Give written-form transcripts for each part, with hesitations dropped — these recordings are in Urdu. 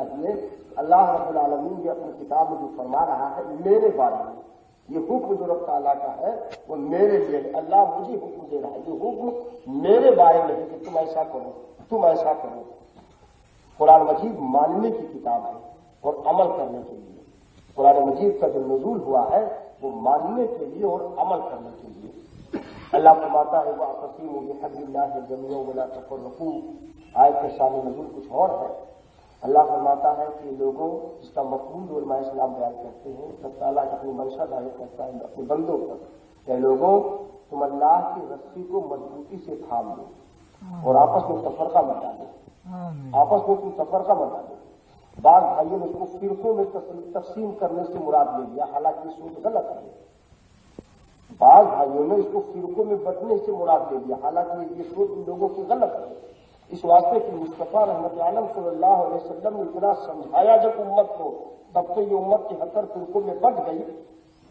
چاہیے اللہ رب العالمین یہ اپنی کتاب میں جو فرما رہا ہے میرے بارے میں، یہ حکم جو رب تعالیٰ کا ہے وہ میرے لیے ہے، اللہ مجھے حکم دے رہا ہے، یہ حکم میرے بارے میں ہے کہ تم ایسا کرو، تم ایسا کرو۔ قرآن مجید ماننے کی کتاب ہے اور عمل کرنے کے لیے۔ قرآن مجید کا جو نزول ہوا ہے وہ ماننے کے لیے اور عمل کرنے کے لیے۔ اللہ فرماتا ہے وَاعْتَصِمُوا بِحَبْلِ اللَّهِ جَمِيعًا وَلَا تَفَرَّقُوا، آیت کے شان نزول کچھ اور ہے۔ اللہ فرماتا ہے کہ لوگوں، اس کا مفہوم علماء اسلام بیان کرتے ہیں، سب تعالیٰ اپنی منشا ظاہر کرتا ہے اپنے بندوں پر کہ لوگوں تم اللہ کی رسی کو مضبوطی سے تھام لو اور آپس میں تفرقہ مت ڈالو، آپس میں تم تفرقہ مت ڈالو۔ بعض بھائیوں نے اس کو فرقوں میں تقسیم کرنے سے مراد لے لیا، حالانکہ یہ سوچ غلط ہے۔ بعض بھائیوں نے اس کو فرقوں میں بٹنے سے مراد لے لیا، حالانکہ یہ سوچ ان لوگوں کی غلط ہے۔ اس واسطے کہ مصطفیٰ رحمت عالم صلی اللہ علیہ وسلم نے اتنا سمجھایا جب امت کو، تب تو یہ امت کی 70 فرقوں میں بٹ گئی۔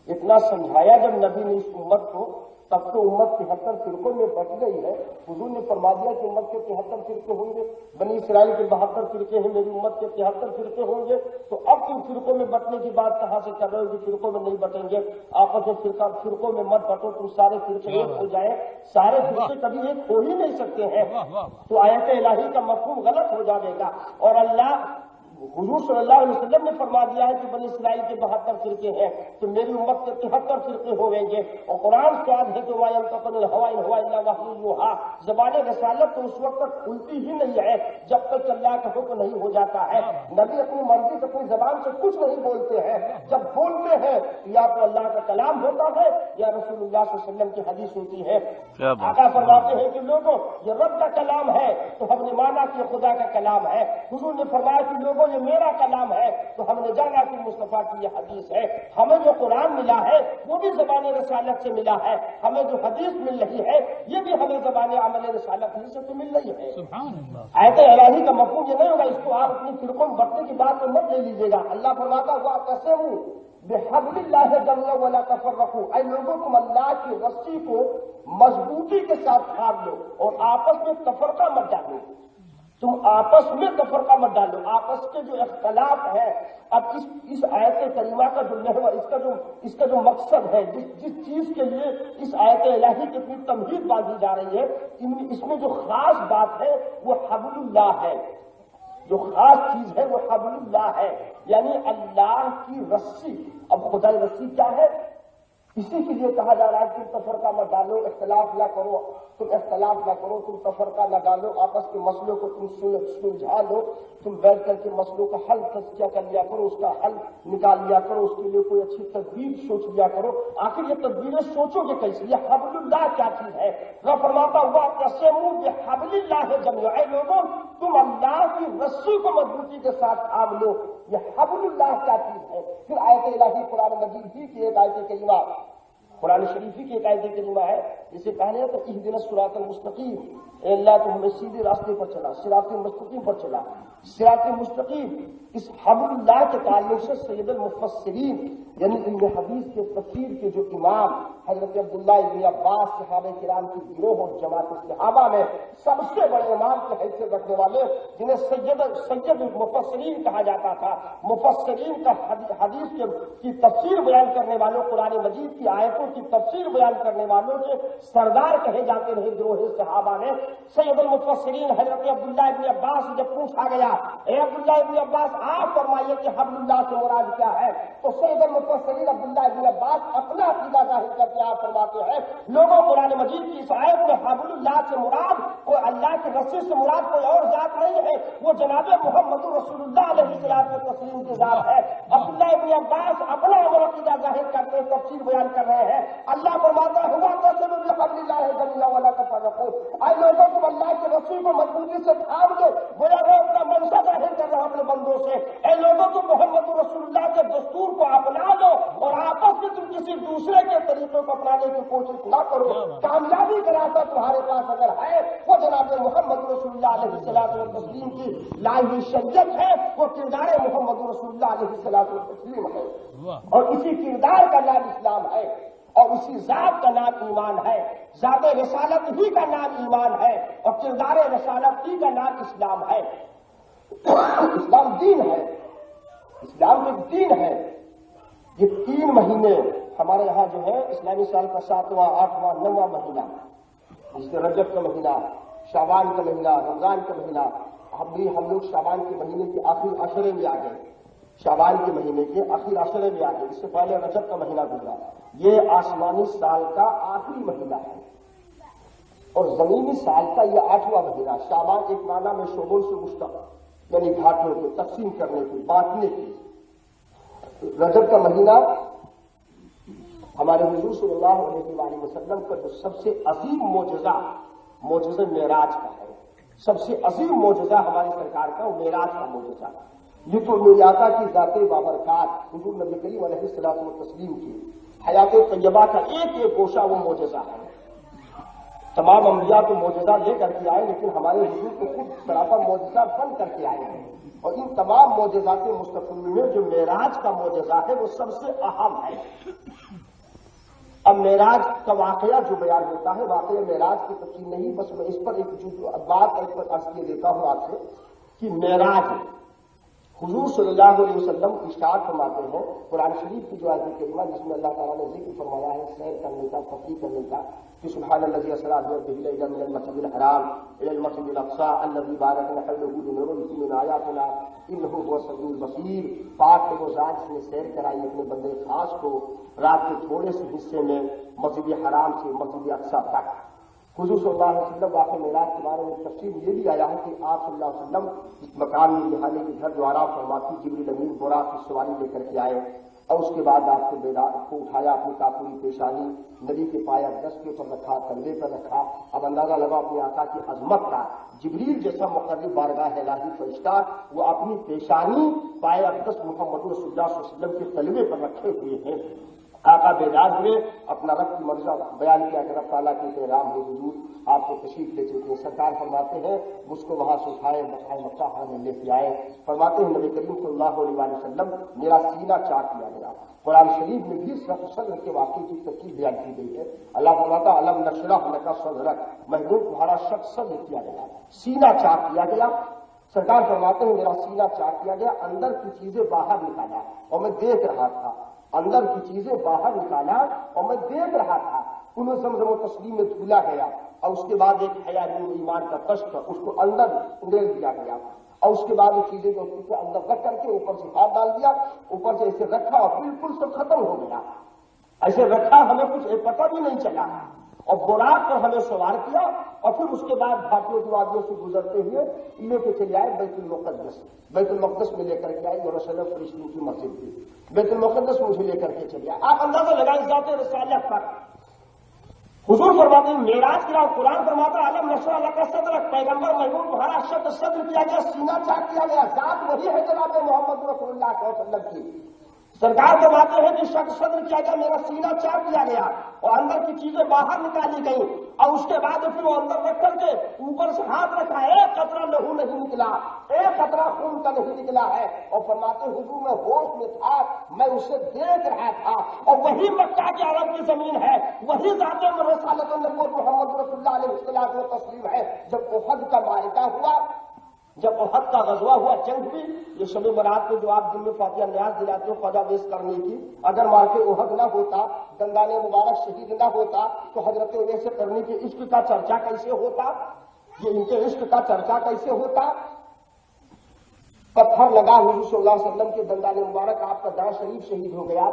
اتنا سمجھایا جب نبی نے اس امت کو، تب تو امت 73 فرقوں میں بٹ گئی ہے۔ حضور نے فرما دیا کہ امت کے 73 فرقے ہوں گے، بنی اسرائیل کے 72 فرقے ہیں، میری امت کے 73 فرقے ہوں گے، تو اب تم فرقوں میں بٹنے کی بات کہاں سے کر رہے ہو کہ فرقوں میں نہیں بٹیں گے؟ آپس میں فرقوں میں مت بٹو، تم سارے فرقے ایک ہو جائیں۔ سارے فرقے کبھی ایک ہو ہی نہیں سکتے ہیں، تو آیت الہی کا مفہوم غلط ہو جائے گا۔ اور اللہ حضور صلی اللہ علیہ وسلم نے فرما دیا ہے کہ بنی اسرائیل کے 72 فرقے ہیں، تو میری امت کے 73 فرقے ہوئیں گے۔ اور قرآن سواد ہے کہ وَمَا يَنطِقُ عَنِ الْهَوَىٰ إِنْ هُوَ إِلَّا وَحْيٌ يُوحَىٰ، زبان رسالت تو اس وقت تک کھلتی ہی نہیں ہے جب تک اللہ کا حکم نہیں ہو جاتا ہے۔ نبی اپنی مرضی سے اپنی زبان سے کچھ نہیں بولتے ہیں، جب بولتے ہیں یا تو اللہ کا کلام ہوتا ہے یا رسول اللہ صلی اللہ علیہ وسلم کی حدیث ہوتی ہے۔ آقا فرماتے ہیں کہ لوگوں یہ رب کا کلام ہے، تو ہم نے مانا کہ خدا کا کلام ہے۔ حضور نے فرمایا کہ لوگوں یہ میرا کلام ہے، تو ہم نے جانا کہ مصطفیٰ کی یہ حدیث ہے۔ ہمیں جو قرآن ملا ہے وہ بھی زبان رسالت سے ملا ہے، ہمیں جو حدیث مل رہی ہے یہ بھی ہمیں زبان عمل رسالت ہی سے تو مل رہی ہے۔ آیت الہی کا مفہوم یہ نہیں ہوگا، اس کو آپ اپنی فرقوں میں بٹنے کی بات میں مت لے لیجیے گا۔ اللہ فرماتا وَاعْتَصِمُوا بِحَبْلِ اللَّهِ جَمِيعًا وَلَا تَفَرَّقُوا، اے لوگوں تم اللہ کی رسی کو مضبوطی کے ساتھ تھام لو اور آپس میں تفرقہ مت ڈالو۔ تم آپس میں تفرقہ مت ڈالو، آپس کے جو اختلاف ہے۔ اب اس آیت کریمہ کا جو محور، اس کا جو مقصد ہے، جس چیز کے لیے اس آیت الہی کی اتنی تمہید باندھی جا رہی ہے، اس میں جو خاص بات ہے وہ حبل اللہ ہے۔ جو خاص چیز ہے وہ حبل اللہ ہے، یعنی اللہ کی رسی۔ اب خدائی رسی کیا ہے؟ اسی کے لیے کہا جا رہا ہے کہ تم تفرقہ مت ڈالو، اختلاف نہ کرو، تم اختلاف نہ کرو، تم تفرقہ نہ ڈالو، آپس کے مسئلوں کو تم سلجھا لو، تم بیٹھ کر کے مسئلوں کا حل تجزیہ کر لیا کرو، اس کا حل نکال لیا کرو، اس کے لیے کوئی اچھی تدبیر سوچ لیا کرو۔ آخر یہ تدبیریں سوچو گے کیسے؟ یہ حبل اللہ کیا چیز ہے؟ رب فرماتا ہوا وَاعْتَصِمُوا بِحَبْلِ اللَّهِ جَمِيعًا، اے لوگوں تم اللہ کی رسی کو مضبوطی کے ساتھ تھام لو۔ یہ حبل اللہ کیا چیز ہے؟ پھر آیت الہی قرآن مجید ہی کی ایک آیت کریمہ، قرآن شریفی کی ایک آیت کریمہ ہے، جسے کہنے تو اہدنا الصراط المستقیم، اے اللہ تو ہمیں سیدھے راستے پر چلا، صراط مستقیم پر چلا۔ صراط مستقیم اس حبل اللہ کے تعلق سے سید المفسرین یعنی علم حدیث کے تفسیر کے جو امام حضرت عبداللہ ابن عباس صحابہ کرام کی گروہ اور جماعت صحابہ میں سب سے بڑے امام کی حیثیت رکھنے والے، جنہیں سید المفسرین کہا جاتا تھا، مفسرین کا حدیث کی تفسیر بیان کرنے والوں، قرآن مجید کی آیتوں کی تفسیر بیان کرنے والوں کے سردار کہے جاتے رہے گروہ صحابہ نے۔ سید المفسرین حضرت عبداللہ ابن عباس سے جب پوچھا گیا، اے عبداللہ ابن عباس آپ فرمائیے کہ حبل اللہ سے مراد کیا ہے؟ تو سید المفسرین عبداللہ ابن عباس اپنا عقیدہ ظاہر کرتے آپ فرماتے ہیں لوگوں قرآن مجید کی اس آیت میں حبل اللہ سے مراد کوئی اللہ کی رسی سے مراد کوئی اور ذات نہیں ہے، وہ جناب محمد رسول اللہ علیہ الصلوۃ والتسلیم کی ذات ہے۔ عبداللہ ابن عباس اپنا عقیدہ ظاہر کرتے ہیں، تفسیر بیان کر رہے ہیں۔ اللہ فرماتا ہے وَاعْتَصِمُوا بِحَبْلِ اللَّهِ جَمِيعًا وَلَا تَفَرَّقُوا، اے لوگوں تم اللہ کی رسی کو مضبوطی سے تھام لو۔ گویا وہ اپنا منشا ظاہر کر رہا اپنے بندوں سے، اے لوگوں تم محمد رسول اللہ کے دستور کو اپنا لو اور آپس میں تم کسی دوسرے کے طریقوں کو اپنانے کی کوشش نہ کرو۔ کامیابی کا راستہ تمہارے پاس اگر ہے وہ جناب محمد رسول اللہ علیہ الصلوۃ والتسلیم کی لائی ہوئی شریعت ہے، وہ کردار محمد رسول اللہ علیہ الصلوۃ والتسلیم ہے، اور اسی کردار کا نام اسلام ہے، اور اسی ذات کا نام ایمان ہے۔ ذات رسالت ہی کا نام ایمان ہے اور کردار رسالت ہی کا نام اسلام ہے۔ اسلام دین ہے، اسلام ایک دین ہے۔ یہ 3 مہینے ہمارے یہاں جو ہے اسلامی سال کا 7واں 8واں 9واں مہینہ، جس میں رجب کا مہینہ، شعبان کا مہینہ، رمضان کا مہینہ، ہم لوگ شعبان کے مہینے کے آخری عشرے میں آ گئے، شعبان کے مہینے کے آخری عشرے میں آ گئے، اس سے پہلے رجب کا مہینہ گزرا۔ یہ آسمانی سال کا آخری مہینہ ہے اور زمینی سال کا یہ 8واں مہینہ۔ شعبان ایک معنی میں شعبوں سے مشتق، یعنی گھاٹوں کو تقسیم کرنے کی، بانٹنے کی۔ رجب کا مہینہ ہمارے حضور صلی اللہ علیہ وآلہ وسلم کا جو سب سے عظیم معجزہ معراج کا ہے، سب سے عظیم معجزہ ہماری سرکار کا وہ معراج کا معجزہ۔ یہ تو میری آقا کی ذات بابرکات حضور نبی کریم علیہ الصلوۃ والتسلیم کی حیات طیبہ کا ایک ایک گوشہ وہ معجزہ ہے۔ تمام انبیاء تو معجزہ لے کر کے آئے، لیکن ہمارے حضور کو خود سراپا معجزہ بن کر کے آئے ہیں، اور ان تمام معجزات مستقل میں جو معراج کا معجزہ ہے وہ سب سے اہم ہے۔ اب معراج کا واقعہ جو بیان ہوتا ہے، واقعہ معراج کی تفصیل نہیں، بس میں اس پر ایک بات عرض کیے دیتا ہوں آپ سے کہ معراج حضور صلی اللہ علیہ وسلم ارشاد فرماتے ہیں قرآن شریف کی جو آیت کریمہ جس میں اللہ تعالیٰ نے ذکر فرمایا ہے سیر کرنے کا، تفریح کرنے کا، کہ سبحان الذی اسری بعبده لیلا من المسجد الحرام الى المسجد الاقصى الذي باركنا حوله لنريه من آیاتنا انه هو السمیع البصیر۔ پاک ہے وہ ذات جس نے سیر کرائی اپنے بندے خاص کو رات کے تھوڑے سے حصے میں مسجد حرام سے مسجد اقصی تک۔ حضور صلی اللہ علیہ وسلم واقع معراج کے بارے میں تفصیل یہ بھی آیا ہے کہ آپ صلی اللہ علیہ وسلم اس مکان میں رہانے کے گھر جو آرام فرماتی جبریل امین براق کی سواری لے کر کے آئے، اور اس کے بعد آپ کو اٹھایا، اپنی کافری پیشانی نبی کے پایا دست کے اوپر رکھا، کندھے پر رکھا۔ اب اندازہ لگا اپنے آقا کی عظمت کا، جبریل جیسا مقرب بارگاہ الہی فرشتہ وہ اپنی پیشانی پائے اقدس محمد رسول اللہ صلی اللہ علیہ وسلم کے تلوے پر رکھے ہوئے ہیں۔ آقا بیدار ہوئے، اپنا رب کی مرضی بیان کیا کہ رب تعالیٰ کی پیغام ہو حضور آپ کو تشریف لے چکے ہیں۔ سرکار فرماتے ہیں مجھ کو وہاں سے اٹھائے مکہ حرم میں لے کے آئے، فرماتے ہیں نبی کریم صلی اللہ علیہ وسلم میرا سینہ چاک کیا گیا۔ قرآن شریف میں بھی صدر کے واقعے کی تفصیل بیان کی گئی ہے۔ اللہ فرماتا الم نشرح لک صدرک، محبوب تمہارا شخص صدر کیا گیا، سینہ چاک کیا گیا۔ سرکار فرماتے ہیں میرا سینہ چاک کیا گیا، اندر کی چیزیں باہر نکالا اور میں دیکھ رہا تھا، اندر کی چیزیں باہر نکالا اور میں دیکھ رہا تھا۔ انہیں زمزم و تسلیم میں دھولا گیا، اور اس کے بعد ایک حیا نور ایمان کا کشف اس کو اندر انڈیل دیا گیا، اور اس کے بعد وہ چیزیں جو اس کے اندر رکھ کر کے اوپر سے ہاتھ ڈال دیا، اوپر سے ایسے رکھا اور بالکل سے ختم ہو گیا۔ ایسے رکھا ہمیں کچھ پتہ بھی نہیں چلا، اور براق پر ہمیں سوار کیا، اور پھر اس کے بعد گھاٹیوں کی وادیوں سے گزرتے ہوئے لے کے چلے آئے بیت المقدس۔ بیت المقدس میں لے کر کے آئے یروشلم فلسطین کی مسجد تھی، بیت المقدس مجھے لے کر کے چلے آئے۔ آپ اندازہ لگائیں ذات رسالت پر۔ حضور فرماتے ہیں معراج کی رات قرآن فرماتا ہے الم نشرح لک صدرک، پیغمبر محبوب تمہارا شخص صدر کیا گیا، سینہ چاک کیا گیا۔ ذات وہی ہے جناب محمد رسول اللہ صلی اللہ علیہ وسلم کی۔ سرکار فرماتے ہیں کہ شخص صدر کیا گیا، میرا سینہ چاک کیا گیا اور اندر کی چیزیں باہر نکالی گئی، اور اس کے بعد پھر وہ اندر رکھ کر کے اوپر سے ہاتھ رکھا، ایک قطرہ لہو نہیں نکلا، ایک قطرہ خون کا نہیں نکلا ہے، اور فرماتے حضور میں ہوش میں تھا، میں اسے دیکھ رہا تھا، اور وہی مکہ کے عرب کی زمین ہے، وہی ذات رسالت نبوت محمد رسول اللہ علیہ الصلوۃ والتسلیم ہے۔ جب احد کا معرکہ ہوا، جب احد کا غزوہ ہوا، جنگ ہوئی، یہ شب برات میں جو آپ دل میں فاتحہ نیاز دلاتے ہو قضا بیس کرنے کی، اگر مارکے احد نہ ہوتا، دندان مبارک شہید نہ ہوتا، تو حضرت انیس کرنی کے عشق کا چرچا کیسے ہوتا، یہ ان کے عشق کا چرچا کیسے ہوتا۔ پتھر لگا حضور صلی اللہ علیہ وسلم کے دندان مبارک، آپ کا داں شریف شہید ہو گیا،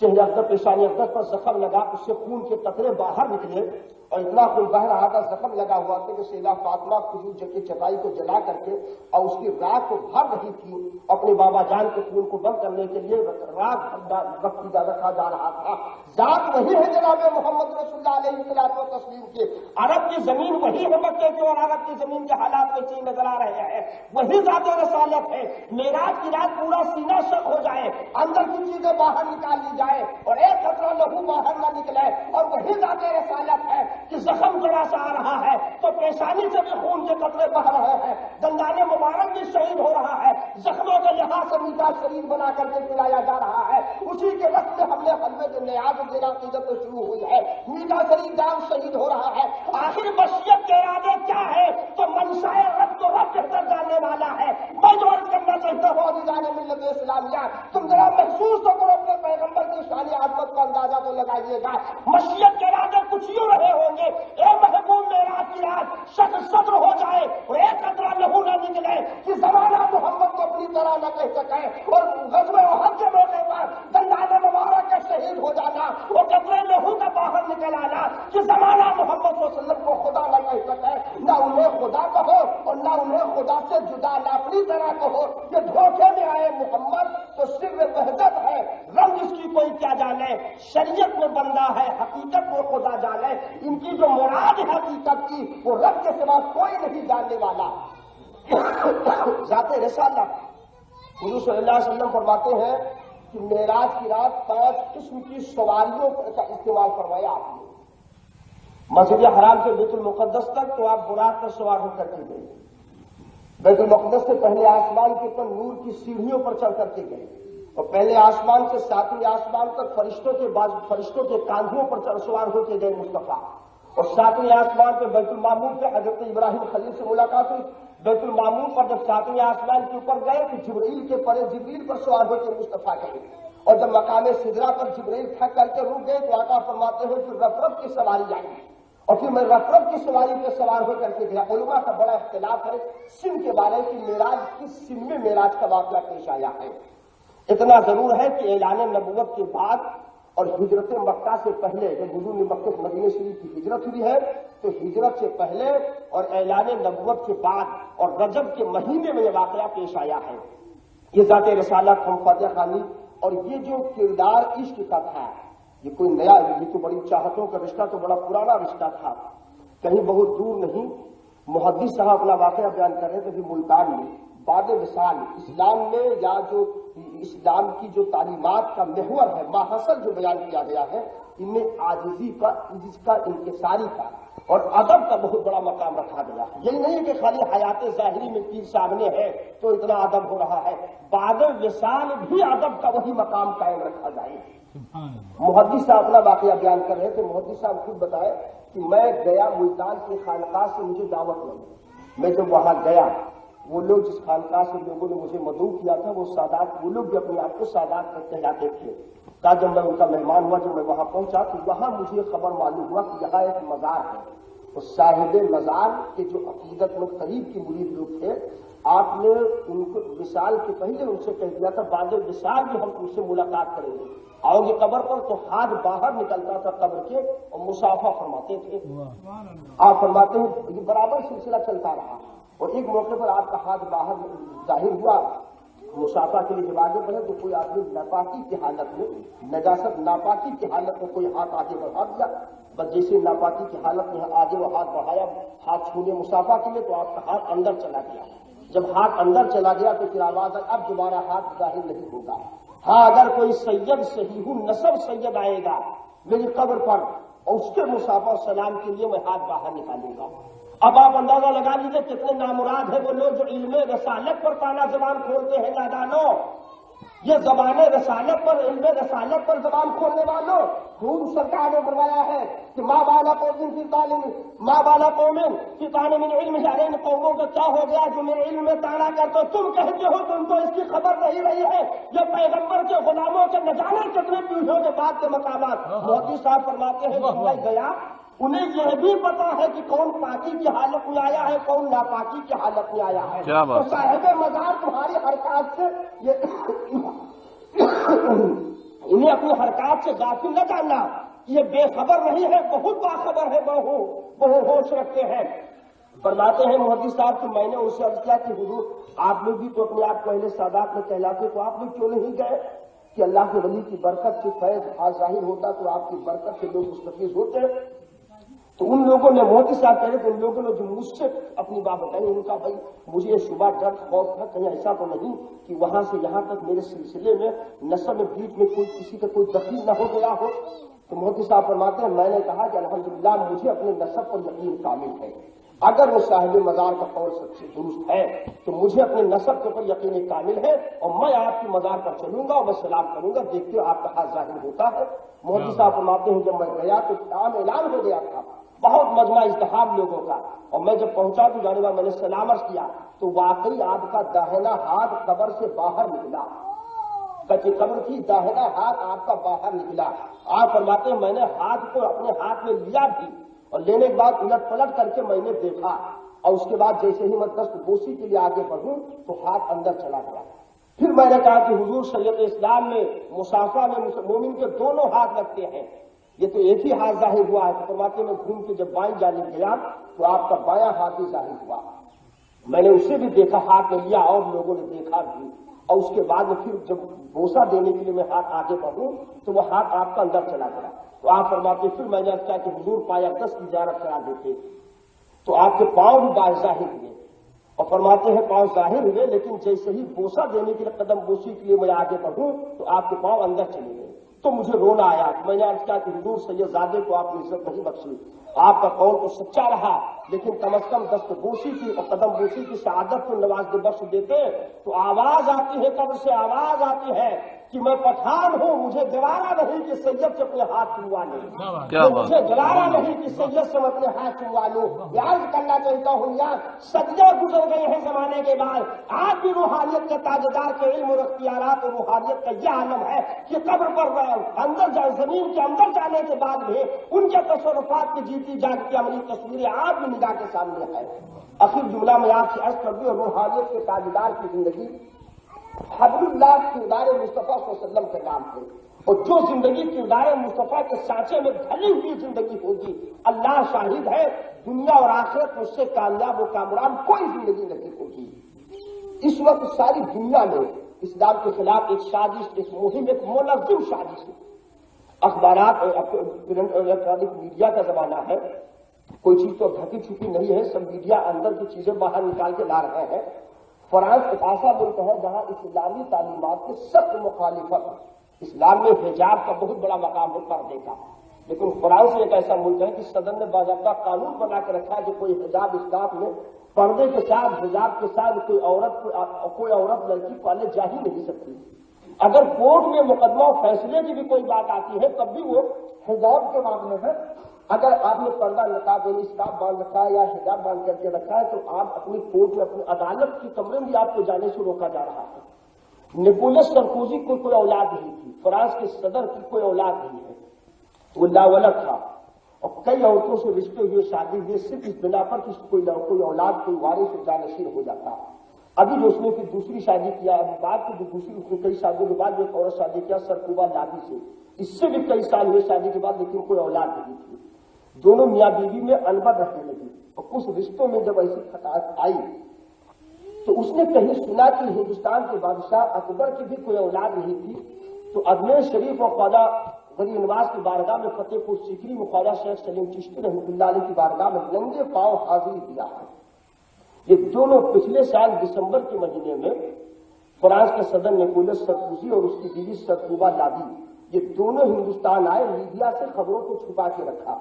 چہرے اقدس پیشانی اقدس پر زخم لگا، اس سے خون کے قطرے باہر نکلے، اور اتنا خون بہ رہا تھا، زخم لگا ہوا تھا کہ سیدہ فاطمہ کھجور کی چٹائی کو جلا کر کے اور اس کی راکھ کو بھر رہی تھی، اپنے بابا جان کے خون کو بند کرنے کے لیے راکھ رکھا جا رہا تھا۔ ذات وہی ہے جناب محمد رسول اللہ علیہ الصلوۃ والتسلیم کے، عرب کی زمین وہی ہے مکے کی، اور عرب کی زمین کے حالات ویسے ہی نظر آ رہے ہیں، وہی ذات رسالت ہے۔ معراج کی رات پورا سینہ شق ہو جائے، اندر کی چیزیں باہر نکال لی جائے اور ایک قطرہ لہو باہر نہ نکلے، اور وہی ذات رسالت ہے کہ زخم جڑا سا آ رہا ہے تو پیشانی سے بھی خون کے قطرے بہ رہے ہیں، دندان مبارک بھی شہید ہو رہا ہے، زخموں کے لحاظ سے میٹھا شریر بنا کر کے پلایا جا رہا ہے، اسی کے وقت سے ہم نے حلوے کے نیاز دینا عقیدت شروع ہوئی ہے، میٹھا شریر جان شہید ہو رہا ہے۔ آخر بشیت کے ارادے کیا ہے؟ تو منشاء رب تو رب بہتر جاننے والا ہے، اسلامیہ، تم ذرا محسوس تو کرو اپنے پیغمبر کی شان عظمت کا اندازہ تو لگائیے گا۔ مشیت کے راستے کچھ یوں رہے ہوں گے، اے محبوب معراج کی رات شک صدر ہو جائے اور ایک قطرہ لہو نہ نکلے کہ زمانہ محمد کو اپنی طرح نہ کہہ سکے، اور غزوہ احد کے موقع پر دندان مبارک کا شہید ہو جانا اور قطرے لہو کا باہر نکل آنا کہ زمانہ محمد صلی اللہ علیہ وسلم کو خدا نہ کہہ سکے، نہ انہیں خدا کہو اور نہ انہیں خدا سے جدا نہ اپنی طرح کہو۔ یہ دھوکے میں آئے محمد تو سر وحدت ہے، رنگ اس کی کوئی کیا جانے، شریعت میں بندہ ہے، حقیقت میں خدا جانے، ان کی جو مراد ہے حقیقت کی وہ رب کے سوا کوئی نہیں جاننے والا۔ ذات رسالہ حضور صلی اللہ علیہ وسلم فرماتے ہیں کہ معراج کی رات 5 قسم کی سواریوں کا استعمال فرمایا آپ نے۔ مسجد حرام سے بیت المقدس تک تو آپ براق پر سوار ہو کر کے گئے، بیت المقدس سے پہلے آسمان کے اوپر نور کی سیڑھیوں پر چڑھ کر کے گئے، اور پہلے آسمان سے 7ویں آسمان تک فرشتوں کے کاندھوں پر سوار ہو کے گئے مصطفیٰ، اور 7ویں آسمان پہ بیت المعمور پہ حضرت ابراہیم خلیل سے ملاقات ہوئی۔ بیت المعمور پر جب 7ویں آسمان کے اوپر گئے تو جبریل پر سوار ہو کے مصطفیٰ گئے، اور جب مقام سدرا پر جبریل تھک کر کے رک گئے تو آقا فرماتے ہیں کہ رفرف کی سواری آئی، اور پھر میں رفرف کی سواری پہ سوار ہو کر کے گیا۔ علماء کا بڑا اختلاف ہے سن کے بارے کی معراج کس سن میں معراج کا واقعہ پیش آیا ہے۔ اتنا ضرور ہے کہ اعلان نبوت کے بعد اور ہجرت مکہ سے پہلے، جب حضور نے مکہ سے مدینہ شریف کی ہجرت ہوئی ہے تو ہجرت سے پہلے اور اعلان نبوت کے بعد اور رجب کے مہینے میں یہ واقعہ پیش آیا ہے۔ یہ ذات رسالہ فتح خانی اور یہ جو کردار عشق کا تھا، یہ کوئی نیا، یہ تو بڑی چاہتوں کا رشتہ تو بڑا پرانا رشتہ تھا، کہیں بہت دور نہیں۔ محدث صاحب اپنا واقعہ بیان کر رہے تھے کہ ملتان میں بعد وصال اسلام میں یا جو اسلام کی جو تعلیمات کا محور ہے، ماحصل جو بیان کیا گیا ہے، ان میں عاجزی کا، عجز کا، انکساری کا اور ادب کا بہت بڑا مقام رکھا گیا ہے۔ یہی نہیں ہے کہ خالی حیات ظاہری میں پیر سامنے ہے تو اتنا ادب ہو رہا ہے، بعد وصال بھی ادب کا وہی مقام قائم رکھا جائے۔ محدث صاحب اپنا واقعہ بیان کر رہے تھے، محدث صاحب خود بتائے کہ میں گیا ملتان کی خانقاہ سے مجھے دعوت ملی، میں جب وہاں گیا وہ لوگ جس خانقاہ سے لوگوں نے مجھے مدعو کیا تھا وہ سادات، وہ لوگ بھی اپنے آپ کو سادات کہلاتے تھے۔ جب میں ان کا مہمان ہوا، جب میں وہاں پہنچا تو وہاں مجھے خبر معلوم ہوا کہ یہاں ایک مزار ہے، اور صاحب مزار کے جو عقیدت میں قریب کے مرید لوگ تھے، آپ نے ان کو وصال کے پہلے ان سے کہہ دیا تھا بعد وصال بھی ہم ان سے ملاقات کریں گے، آؤ گے قبر پر تو ہاتھ باہر نکلتا تھا قبر کے اور مصافحہ فرماتے تھے۔ آپ فرماتے ہیں یہ برابر سلسلہ چلتا رہا، اور ایک موقع پر آپ کا ہاتھ باہر ظاہر ہوا مصافحہ کے لیے جب آگے بڑھے تو کوئی آدمی ناپاکی کی حالت میں، نجاست ناپاکی کی حالت میں کوئی ہاتھ آگے بڑھا دیا، بس جیسے ناپاکی کی حالت میں آگے وہ ہاتھ بڑھایا ہاتھ چھونے مصافحہ کے لیے تو آپ کا ہاتھ اندر چلا گیا۔ جب ہاتھ اندر چلا گیا تو پھر آواز ہے اب دوبارہ ہاتھ ظاہر نہیں ہوگا، ہاں اگر کوئی سید صحیح نسب سید آئے گا میری قبر پر اور اس کے مصافحہ اور سلام کے لیے میں ہاتھ باہر نکالوں گا۔ اب آپ اندازہ لگا لیجیے کتنے نامراد ہیں وہ لوگ جو علم رسالت پر تانا زبان کھولتے ہیں۔ نادانوں، یہ زبان رسالت پر، علم رسالت پر زبان کھولنے والوں، حضور سرکار نے فرمایا ہے کہ ماں بالا قوم فی تعلیم، ماں بالا قوم فی تعلیم علم، یعنی ان قوموں کو کیا ہو گیا جو میرے علم میں تانا کرتے، تم کہتے ہو تم کو اس کی خبر نہیں رہی ہے، یہ پیغمبر کے غلاموں کے نہ جانے کتنے پیڑھیوں کے بعد کے مقامات۔ مودی صاحب فرماتے ہیں کہ میں گیا، انہیں یہ بھی پتا ہے کہ کون پاکی کی حالت میں آیا ہے، کون ناپاکی کی حالت میں آیا ہے۔ تو صاحب مزار تمہاری حرکات سے انہیں اپنی حرکات سے غافل نہ جاننا، یہ بے خبر نہیں ہے، بہت باخبر ہے، بہو ہوش رکھتے ہیں۔ فرماتے ہیں محدث صاحب کہ میں نے ان سے عرض کیا کہ حضور آپ لوگ بھی تو اپنے آپ کو اہل سادات میں کہلاتے، تو آپ لوگ کیوں نہیں گئے کہ اللہ کے ولی کی برکت سے فیض ظاہر ہوتا تو آپ کی برکت سے لوگ مستفیض ہوتے۔ تو ان لوگوں نے محدث صاحب کہہ رہے تھے، ان لوگوں نے جو مجھ سے اپنی بات بتائی، ان کا بھائی مجھے یہ شبہ ڈر خوف تھا کہیں ایسا تو نہیں کہ وہاں سے یہاں تک میرے سلسلے میں نسب میں بیچ میں کوئی کسی کا کوئی دخیل نہ ہو گیا ہو۔ تو محدث صاحب فرماتے ہیں میں نے کہا کہ الحمدللہ مجھے اپنے نسب پر یقین کامل ہے، اگر وہ صاحب مزار کا قول سب سے درست ہے تو مجھے اپنے نسب کے اوپر یقین کامل ہے، اور میں آپ کی مزار پر چلوں گا اور میں سلام کروں گا، دیکھتے ہو آپ کا ہاتھ ظاہر ہوتا ہے۔ محدث صاحب فرماتے ہیں جب میں گیا تو عام اعلان ہو گیا تھا، بہت مجمع ازدحام لوگوں کا، اور میں جب پہنچا تو جانے بعد میں نے سلام عرض کیا تو واقعی آپ کا داہنا ہاتھ قبر سے باہر نکلا، کچی قبر کی داہنا ہاتھ آپ کا باہر نکلا. آپ فرماتے ہیں میں نے ہاتھ کو اپنے ہاتھ میں لیا بھی اور لینے کے بعد الٹ پلٹ کر کے میں نے دیکھا اور اس کے بعد جیسے ہی میں دست بوسی کے لیے آگے بڑھوں تو ہاتھ اندر چلا گیا. پھر میں نے کہا کہ حضور شریعت اسلام میں مصافحہ میں مومن کے دونوں ہاتھ رکھتے ہیں, یہ تو ایک ہی ہاتھ ظاہر ہوا ہے. فرماتے میں گھوم کے جب بائیں جانب گیا تو آپ کا بایاں ہاتھ بھی ظاہر ہوا. میں نے اسے بھی دیکھا, ہاتھ میں لیا اور لوگوں نے دیکھا بھی, اور اس کے بعد پھر جب بوسہ دینے کے لیے میں ہاتھ آگے بڑھوں تو وہ ہاتھ آپ کا اندر چلا گیا. تو آپ فرماتے پھر میں نے کہا کہ حضور پایا 10 کی زیارت کرا دیتے تو آپ کے پاؤں بھی ظاہر ہوئے. اور فرماتے ہیں پاؤں ظاہر ہوئے لیکن جیسے ہی بوسہ دینے کے لیے قدم بوسی کے لیے میں آگے بڑھوں تو آپ کے پاؤں اندر چلے گئے. تو مجھے رونا آیا. میں نے عرض کیا کہ حضور سید زادے کو آپ نے عزت نہیں بخشی, آپ کا قول تو سچا رہا لیکن کم از کم دست بوسی کی اور قدم بوسی کی شہادت کو نواز بخش دیتے تو آواز آتی ہے, قبر سے آواز آتی ہے کہ میں پٹھان ہوں, مجھے گوارا نہیں کہ سید سے اپنے ہاتھ چنوا لوں, مجھے گوارا نہیں کہ سید سے اپنے ہاتھ چنوا لوں. عرض کرنا چاہتا ہوں یار صدیاں گزر گئے ہیں زمانے کے بعد, آج بھی روحانیت کے تاجدار کے علم اور اختیارات اور روحانیت کا یہ عالم ہے کہ قبر پر اندر زمین کے اندر جانے کے بعد بھی ان کے تصرفات کی جیتی جاگتی عملی تصویریں آپ بھی نگاہ کے سامنے ہے. آخر جملہ میں آپ سے عرض کر دوں, روحانیت کے تاجدار کی زندگی حبل اللہ کردار مصطفیٰ صلی اللہ علیہ وسلم کے نام پہ, اور جو زندگی کردار مصطفیٰ کے سانچے میں ڈھلی ہوئی زندگی ہوگی اللہ شاہد ہے دنیا اور آخرت میں اس سے کامیاب و کامران کوئی زندگی نہیں ہوگی. اس وقت ساری دنیا میں اسلام کے خلاف ایک سازش, ایک مہم, ایک منظم سازش ہے. اخبارات الیکٹرانک میڈیا کا زمانہ ہے, کوئی چیز تو ڈھکی چھپی نہیں ہے, سب میڈیا اندر کی چیزیں باہر نکال کے لا رہے ہیں. فرانس ایک ایسا ملک ہے جہاں اسلامی تعلیمات کے سخت مخالفت, اسلام میں حجاب کا بہت بڑا مقام ہے پردے کا, لیکن فرانس ایک ایسا ملک ہے کہ صدر نے باضابطہ قانون بنا کے رکھا ہے کہ کوئی حجاب اسٹاف میں پردے کے ساتھ حجاب کے ساتھ کوئی عورت لڑکی پالے جا ہی نہیں سکتی. اگر کورٹ میں مقدمہ و فیصلے کی بھی کوئی بات آتی ہے تب بھی وہ حجاب کے معاملے میں, اگر آپ نے پردہ نقاب یعنی اسکارف باندھ رکھا ہے یا حجاب باندھ کر کے رکھا ہے تو آپ اپنی کورٹ میں اپنی عدالت کی کمرے میں آپ کو جانے سے روکا جا رہا ہے. نکولس سرکوزی کو کوئی اولاد نہیں تھی, فرانس کے صدر کی کوئی اولاد نہیں ہے, وہ لاولد تھا اور کئی عورتوں سے رشتے ہوئے, شادی ہوئے, صرف اس بنا پر کہ کوئی اولاد کوئی وارث و جانشین ہو جاتا. ابھی جو اس نے پھر دوسری شادی کیا, ابھی بعد کی جو دوسری اس نے کئی شادیوں کے بعد ایک عورت شادی کیا سرکوبا لابی سے, اس سے بھی کئی سال ہوئے شادی کے بعد لیکن کوئی اولاد نہیں تھی. دونوں میاں بیوی میں انبر رہنے لگی اور کچھ رشتوں میں جب ایسی خطاط آئی تو اس نے کہیں سنا کہ ہندوستان کے بادشاہ اکبر کی بھی کوئی اولاد نہیں تھی, تو اجمیر شریف اور خواجہ غریب نواز کی بارگاہ میں فتح پور سیکری میں خواجہ شیخ سلیم چشتی رحمۃ اللہ علیہ کی بارگاہ میں ننگے پاؤں حاضری دیا ہے. یہ دونوں پچھلے سال دسمبر کے مہینے میں فرانس کے صدر نکولس سرکوزی اور اس کی بیوی سرکوبا لابی, یہ دونوں ہندوستان آئے, میڈیا سے خبروں کو چھپا کے رکھا.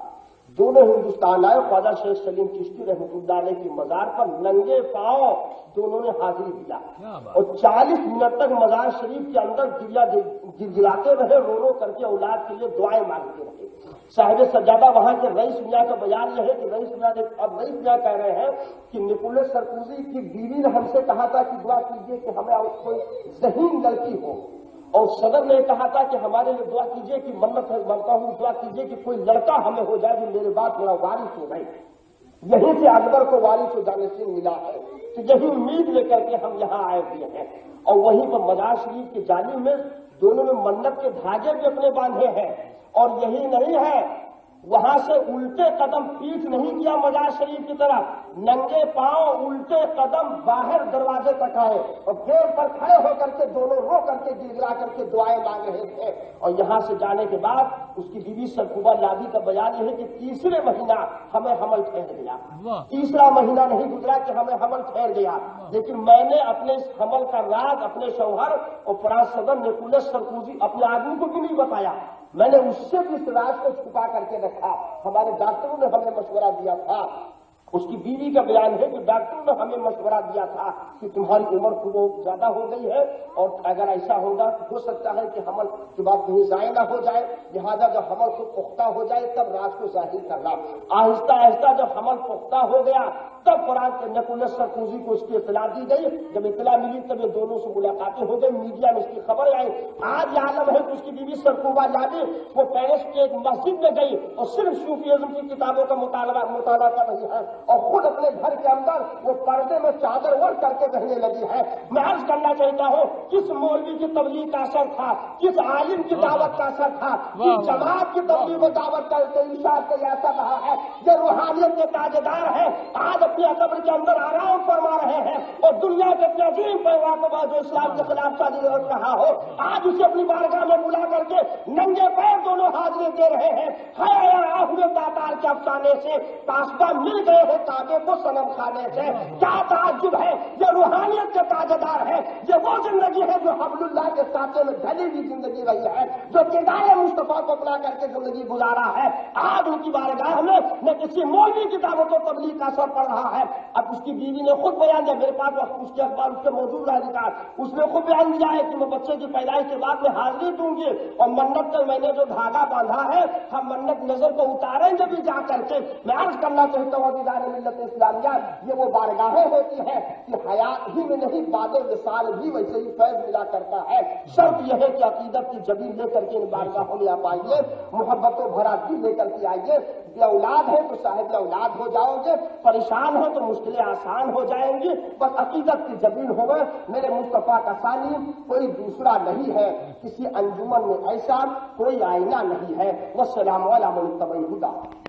دونوں ہندوستان آئے, خواجہ شیخ سلیم چشتی رحمۃ اللہ علیہ کی مزار پر ننگے پاؤں دونوں نے حاضری دیا اور 40 منٹ تک مزار شریف کے اندر گڑگڑاتے رہے, رو رو کر کے اولاد کے لیے دعائیں مانگتے رہے. صاحب سجادہ وہاں کے رئیس میاں کا بیان یہ ہے کہ رئیس میاں کہہ رہے ہیں کہ نکولس سرکوزی کی بیوی نے ہم سے کہا تھا کہ دعا کیجیے کہ ہمیں کوئی ذہین لڑکی ہو, اور صدر نے کہا تھا کہ ہمارے لیے دعا کیجیے کہ منت مانگتا ہوں, دعا کیجیے کہ کوئی لڑکا ہمیں ہو جائے جو میرے بعد میرا وارث ہو جائے. یہیں سے اکبر کو وارث و جانشین ملا ہے, تو یہی امید لے کر کے ہم یہاں آئے ہوئے ہیں. اور وہیں پر مزار شریف کی جالی میں دونوں نے منت کے دھاگے بھی اپنے باندھے ہیں. اور یہی نہیں ہے, وہاں سے الٹے قدم پیٹ نہیں کیا مزار شریف کی طرف, ننگے پاؤں الٹے قدم باہر دروازے تک آئے اور گیٹ پر کھڑے ہو کر کے دونوں رو کر کے گڑگڑا کر کے دعائیں مانگ رہے تھے. اور یہاں سے جانے کے بعد اس کی بیوی سرکوبا لابی کا بیان یہ ہے کہ تیسرے مہینہ ہمیں حمل ٹھہر گیا, تیسرا مہینہ نہیں گزرا کہ ہمیں حمل ٹھہر گیا, لیکن میں نے اپنے اس حمل کا راز اپنے شوہر اور فرانس صدر نکولس سرکوزی اپنے آدمی کو بھی نہیں بتایا. میں نے اس سے بھی اس راز کو چھپا کر کے رکھا. ہمارے ڈاکٹروں نے ہمیں مشورہ دیا تھا اس کی بیوی کا بیان ہے کہ ڈاکٹر نے ہمیں مشورہ دیا تھا کہ تمہاری عمر کو زیادہ ہو گئی ہے اور اگر ایسا ہوگا تو ہو سکتا ہے کہ حمل کی بات کہیں ضائع نہ ہو جائے، لہٰذا جب حمل کو پختہ ہو جائے تب راز کو ظاہر کرنا۔ آہستہ آہستہ جب حمل پختہ ہو گیا تب قرآن کے نکولس سرکوزی کو اس کی اطلاع دی گئی۔ جب اطلاع ملی تب یہ دونوں سے ملاقاتیں ہو گئی، میڈیا میں اس کی خبر آئی۔ آج یہ عالم ہے کہ اس کی بیوی سرکوبا جابر وہ پیرس کے ایک مسجد میں گئی اور صرف صوفیزم کی کتابوں کا مطالعہ کر رہی ہے اور خود اپنے گھر کے اندر وہ پردے میں چادر اوڑھ کر کے رہنے لگی ہے۔ میں عرض کرنا چاہتا ہوں کس مولوی کی تبلیغ کا اثر تھا، کس عالم کی دعوت کا اثر تھا، کس جماعت کی تبلیغ و دعوت کا ارشاد کا اثر رہا ہے۔ یہ روحانیت کے تاجدار ہیں، آج اپنی قبر کے اندر آرام فرما رہے ہیں اور دنیا کے اپنے عظیم پیغام کو جو اسلام کے خلاف شادی رہا ہو آج اسے اپنی بارگاہ میں بلا کر کے ننگے پیر دونوں حاضری دے رہے ہیں۔ ہوئے داتار کے افسانے سے تاشبہ مل گئے ہیں کعبے کو صنم خانے سے۔ کیا تعجب ہے، یہ روحانیت کے تاجدار ہے، یہ وہ زندگی ہے جو حبل اللہ کے ساتھے میں ڈھلی ہوئی زندگی رہی ہے، جو کردار مصطفیٰ کو اپنا کر کے زندگی گزارا ہے۔ آج ان کی بارگاہ میں نہ کسی مولوی کی دعوت و تبلیغ کا اثر پڑ رہا ہے۔ اب اس کی بیوی نے خود بیان دیا، میرے پاس اس کے اخبار اس سے موجود رہا ریکارڈ، اس نے خود بیان دیا ہے کہ میں بچے کی پیدائش کے بعد میں حاضری دوں گی اور منت کا میں نے جو دھاگا باندھا ہے ہم منت نظر کو اتاریں گے بھی جا کر کے۔ میں عرض کرنا چاہتا ہوں عزیزان ملت اسلامیہ، یہ وہ بارگاہیں ہوتی ہیں کہ حیات ہی میں نہیں بعد وصال بھی ویسے ہی فیض ملا کرتا ہے۔ شرط یہ ہے کہ عقیدت کی جبین لے کر کے ان بارگاہوں میں آپ آئیے، محبت و بھرا دل لے کر کے آئیے۔ یہ اولاد ہے تو صاحب اولاد ہو جاؤ گے، پریشان ہو تو مشکلیں آسان ہو جائیں گی، بس عقیدت کی جبین ہوئے۔ میرے مصطفیٰ کا ثانی کوئی دوسرا نہیں ہے، کسی انجمن میں ایسا کوئی آئینہ نہیں ہے۔ والسلام علی من اتبع الہدی۔